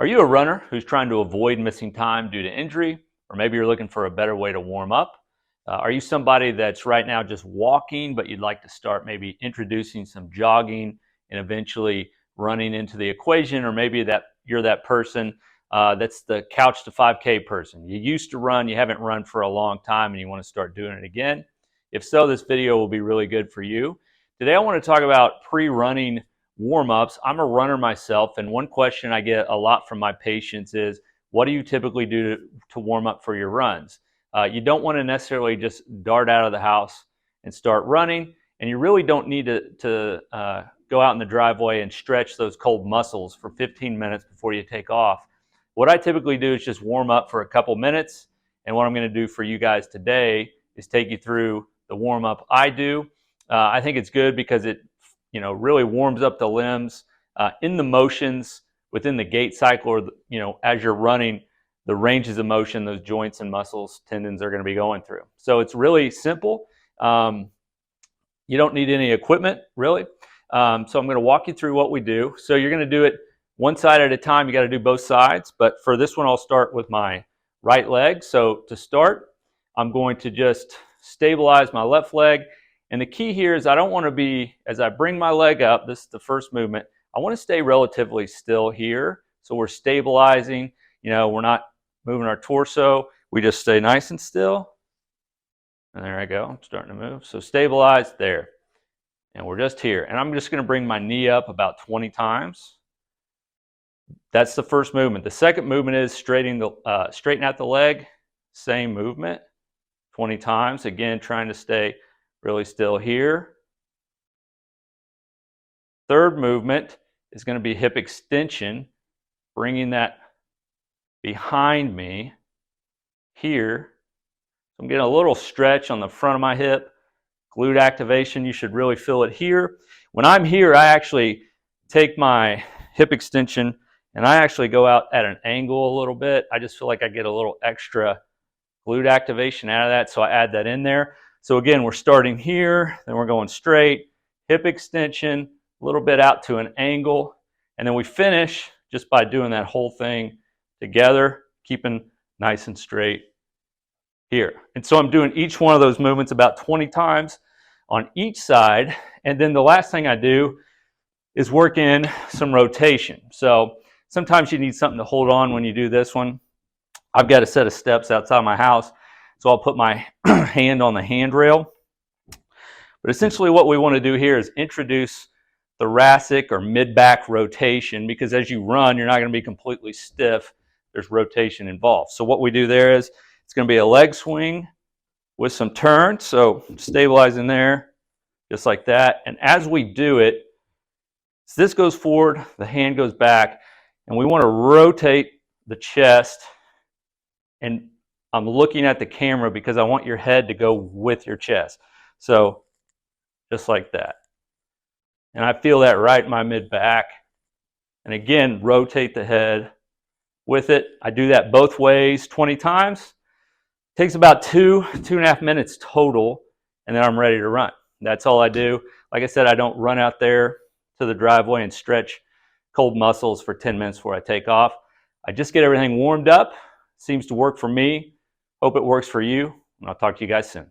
Are you a runner who's trying to avoid missing time due to injury? Or maybe you're looking for a better way to warm up? Are you somebody that's right now just walking, but you'd like to start maybe introducing some jogging and eventually running into the equation? Or maybe that you're that person that's the couch to 5K person. You used to run, you haven't run for a long time, and you want to start doing it again. If so, this video will be really good for you. Today I want to talk about pre-running warm-ups. I'm a runner myself, and one question I get a lot from my patients is, what do you typically do to warm up for your runs? You don't want to necessarily just dart out of the house and start running, and you really don't need to go out in the driveway and stretch those cold muscles for 15 minutes before you take off. What I typically do is just warm up for a couple minutes, and what I'm going to do for you guys today is take you through the warm-up I do. I think it's good because it really warms up the limbs in the motions within the gait cycle, or as you're running, the ranges of motion those joints and muscles, tendons are going to be going through. So it's really simple. You don't need any equipment really. So I'm going to walk you through what we do. So you're going to do it one side at a time. You got to do both sides, but for this one I'll start with my right leg. So to start, I'm going to just stabilize my left leg. And the key here is I don't want to be, as I bring my leg up, this is the first movement, I want to stay relatively still here. So we're stabilizing, we're not moving our torso. We just stay nice and still. And there I go, I'm starting to move. So stabilize there. And we're just here. And I'm just going to bring my knee up about 20 times. That's the first movement. The second movement is straighten out the leg. Same movement, 20 times. Again, trying to stay really still here. Third movement is going to be hip extension, bringing that behind me here. I'm getting a little stretch on the front of my hip. Glute activation, you should really feel it here. When I'm here, I actually take my hip extension and I actually go out at an angle a little bit. I just feel like I get a little extra glute activation out of that, so I add that in there. So again, we're starting here, then we're going straight, hip extension, a little bit out to an angle, and then we finish just by doing that whole thing together, keeping nice and straight here. And so I'm doing each one of those movements about 20 times on each side, and then the last thing I do is work in some rotation. So sometimes you need something to hold on when you do this one. I've got a set of steps outside my house, so I'll put my hand on the handrail. But essentially what we want to do here is introduce thoracic or mid-back rotation, because as you run, you're not going to be completely stiff. There's rotation involved. So what we do there is, it's going to be a leg swing with some turn. So stabilizing there, just like that. And as we do it, so this goes forward, the hand goes back, and we want to rotate the chest. And I'm looking at the camera because I want your head to go with your chest. So just like that. And I feel that right in my mid-back. And again, rotate the head with it. I do that both ways 20 times. It takes about 2.5 minutes total, and then I'm ready to run. That's all I do. Like I said, I don't run out there to the driveway and stretch cold muscles for 10 minutes before I take off. I just get everything warmed up. Seems to work for me. Hope it works for you, and I'll talk to you guys soon.